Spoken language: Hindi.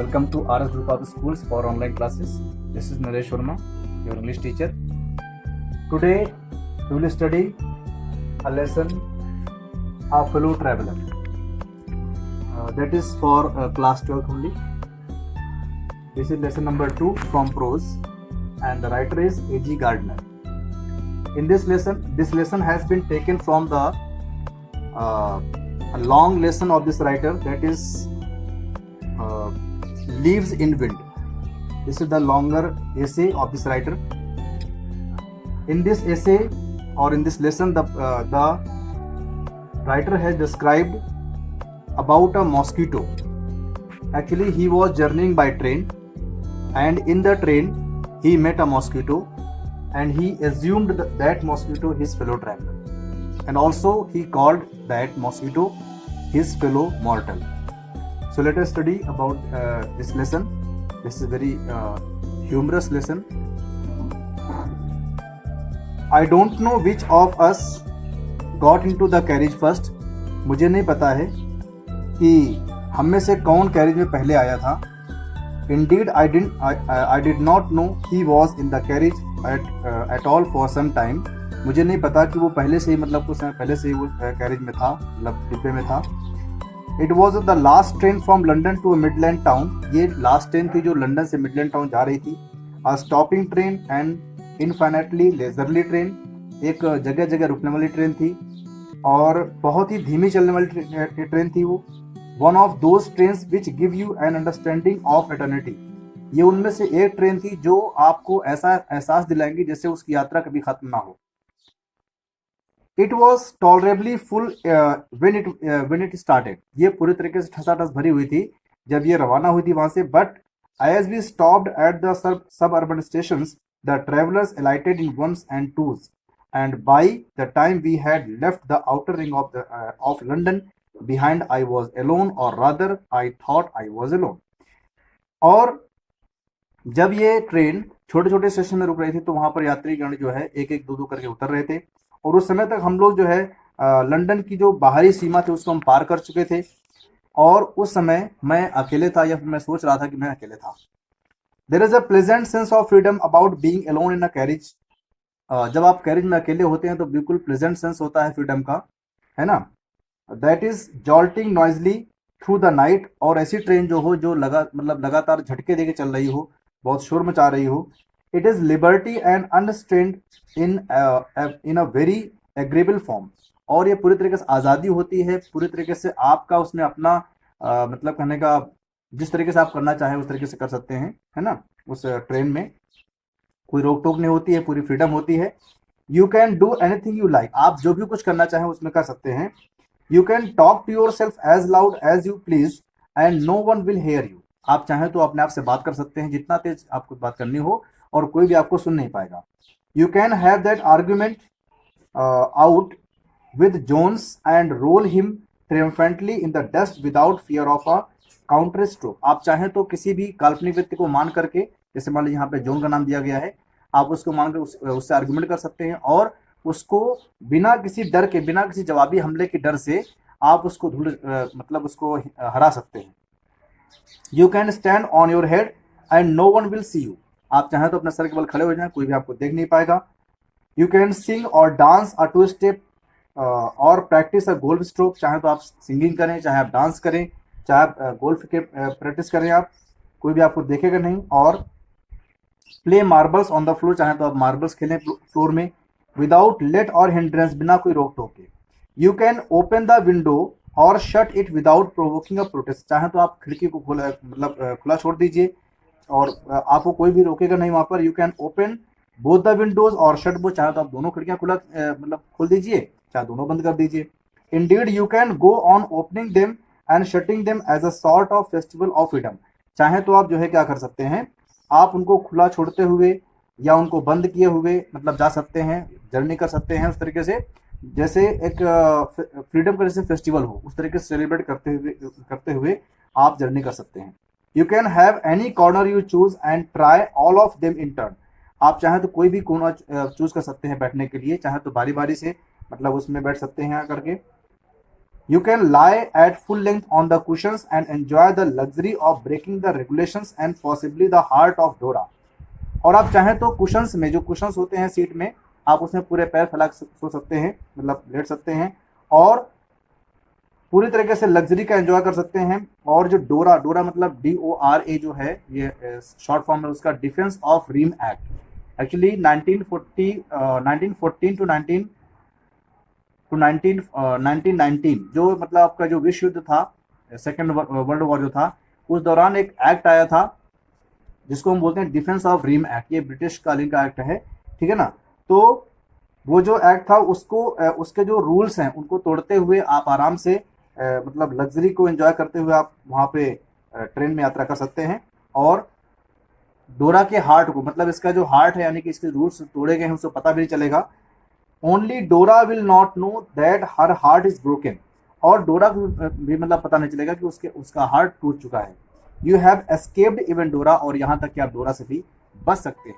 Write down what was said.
Welcome to RS Group of Schools for online classes. This is Naresh Sharma, your English teacher. Today we will study a lesson, A Fellow Traveler. That is for class 12 only. This is lesson number 2 from prose, and the writer is A.G. Gardner. In this lesson has been taken from the a long lesson of this writer, that is Leaves in Wind. This is the longer essay of this writer. In this essay or in this lesson, the writer has described about a mosquito. Actually, he was journeying by train, and in the train he met a mosquito, and he assumed that mosquito his fellow traveler, and also he called that mosquito his fellow mortal. So let us study about this lesson. This is a very humorous lesson. I don't know which of us got into the carriage first. मुझे नहीं पता है कि हम में से कौन कैरेज में पहले आया था. Indeed, I did not know he was in the carriage at all for some time. मुझे नहीं पता कि वो पहले से ही मतलब कुछ समय पहले से ही वो कैरेज में था, मतलब डिब्बे में था. It was the last train from London to a Midland town. ये लास्ट ट्रेन थी जो लंदन से मिडलैंड टाउन जा रही थी. A stopping train and infinitely leisurely train. एक जगह जगह रुकने वाली ट्रेन थी और बहुत ही धीमी चलने वाली ट्रेन थी वो. One of those trains which give you an understanding of eternity. ये उनमें से एक ट्रेन थी जो आपको ऐसा एहसास दिलाएंगी जैसे उसकी यात्रा कभी खत्म ना हो. It was tolerably full when it started. ये पूरी तरीके से ठसाठस भरी हुई थी जब ये रवाना हुई थी वहां से. But as we stopped at the suburban stations, the travelers alighted in ones and twos, and by the time we had left the outer ring of London behind, I was alone, or rather I thought I was alone. और जब ये ट्रेन छोटे छोटे स्टेशन में रुक रही थी तो वहां पर यात्रीगण जो है एक एक दो दो करके उतर रहे थे, और उस समय तक हम लोग जो है लंदन की जो बाहरी सीमा थी उसको हम पार कर चुके थे, और उस समय मैं अकेले था, या फिर मैं सोच रहा था कि मैं अकेले था. There is a pleasant sense of freedom about being alone in a carriage. जब आप कैरिज में अकेले होते हैं तो बिल्कुल प्लेजेंट सेंस होता है फ्रीडम का, है ना. That is jolting noisily through the night. और ऐसी ट्रेन जो हो जो लगातार झटके देके चल रही हो, बहुत शोर मचा रही हो. It is liberty and unrestrained in a very agreeable form. और ये पूरी तरीके से आज़ादी होती है, पूरी तरीके से आपका उसमें अपना मतलब कहने का जिस तरीके से आप करना चाहें उस तरीके से कर सकते हैं, है ना. उस ट्रेन में कोई रोक टोक नहीं होती है, पूरी फ्रीडम होती है. You can do anything you like. आप जो भी कुछ करना चाहें उसमें कर सकते हैं. You can talk to yourself as loud as you please and no one will hear you. आप चाहें तो अपने आप से बात कर सकते हैं जितना तेज आपको बात करनी हो, और कोई भी आपको सुन नहीं पाएगा. You can have that argument out with Jones and roll him triumphantly in the dust without fear of a counter stroke. आप चाहें तो किसी भी काल्पनिक व्यक्ति को मान करके, जैसे मान लीजिए यहाँ पे जोन का नाम दिया गया है, आप उसको मानकर उससे आर्ग्यूमेंट कर सकते हैं, और उसको बिना किसी डर के, बिना किसी जवाबी हमले के डर से आप उसको मतलब उसको हरा सकते हैं. You can stand on your head and no one will see you. आप चाहें तो अपने सर के बल खड़े हो जाएं, कोई भी आपको देख नहीं पाएगा. यू कैन सिंग और डांस अ टू स्टेप और प्रैक्टिस अ गोल्फ स्ट्रोक. चाहे तो आप सिंगिंग करें, चाहे आप डांस करें, चाहे आप गोल्फ के प्रैक्टिस करें, आप कोई भी आपको देखेगा नहीं. और play marbles on the floor. चाहे तो आप मार्बल्स खेलें फ्लोर में, विदाउट लेट और हिंड्रेंस, बिना कोई रोक टोक के. You can open the window और shut it without provoking a protest. चाहे तो आप खिड़की को खुला छोड़ दीजिए और आपको कोई भी रोकेगा नहीं वहां पर. You can open both the Windows और शट बोथ. चाहे तो आप दोनों खिड़कियां खोल दीजिए, चाहे दोनों बंद कर दीजिए. Indeed you can go on opening them and shutting them as a sort of festival of freedom. चाहे तो आप जो है क्या कर सकते हैं, आप उनको खुला छोड़ते हुए या उनको बंद किए हुए मतलब जा सकते हैं, जर्नी कर सकते हैं उस तरीके से जैसे एक फ्रीडम का जैसे फेस्टिवल हो, उस तरीके से सेलिब्रेट करते हुए आप जर्नी कर सकते हैं. You can have any corner you choose and try all of them in turn. आप चाहें तो कोई भी कोना चूज कर सकते हैं बैठने के लिए, चाहे तो बारी बारी से मतलब उसमें बैठ सकते हैं आकर के. You can lie at full length on the cushions and enjoy the luxury of breaking the regulations and possibly the heart of Dora. और आप चाहें तो कुशंस में, जो कुशंस होते हैं सीट में, आप उसमें पूरे पैर फैला सो सकते हैं, मतलब लेट सकते हैं और पूरी तरीके से लग्जरी का एंजॉय कर सकते हैं। और जो डोरा, डोरा मतलब DORA जो है, ये शॉर्ट फॉर्म है उसका, defence of realm act. Actually 1914 to 1919 जो मतलब आपका जो विश्व युद्ध था, सेकेंड वर्ल्ड वॉर जो था, उस दौरान एक एक्ट आया था जिसको हम बोलते हैं डिफेंस ऑफ रीम एक्ट। ये ब्रिटिश कालीन का एक्ट है, ठीक है ना। तो वो जो एक्ट था उसको उसके जो रूल्स हैं उनको तोड़ते हुए आप आराम से मतलब लग्जरी को एंजॉय करते हुए आप वहाँ पे ट्रेन में यात्रा कर सकते हैं। और डोरा के हार्ट को, मतलब इसका जो हार्ट है यानी कि इसके रूल्स तोड़े गए हैं, उसको पता भी नहीं चलेगा। ओनली डोरा will not know that her heart is broken. और डोरा को भी मतलब पता नहीं चलेगा कि उसका हार्ट टूट चुका है। यू हैव एस्केप्ड इवन डोरा, और यहाँ तक कि आप डोरा से भी बच सकते हैं।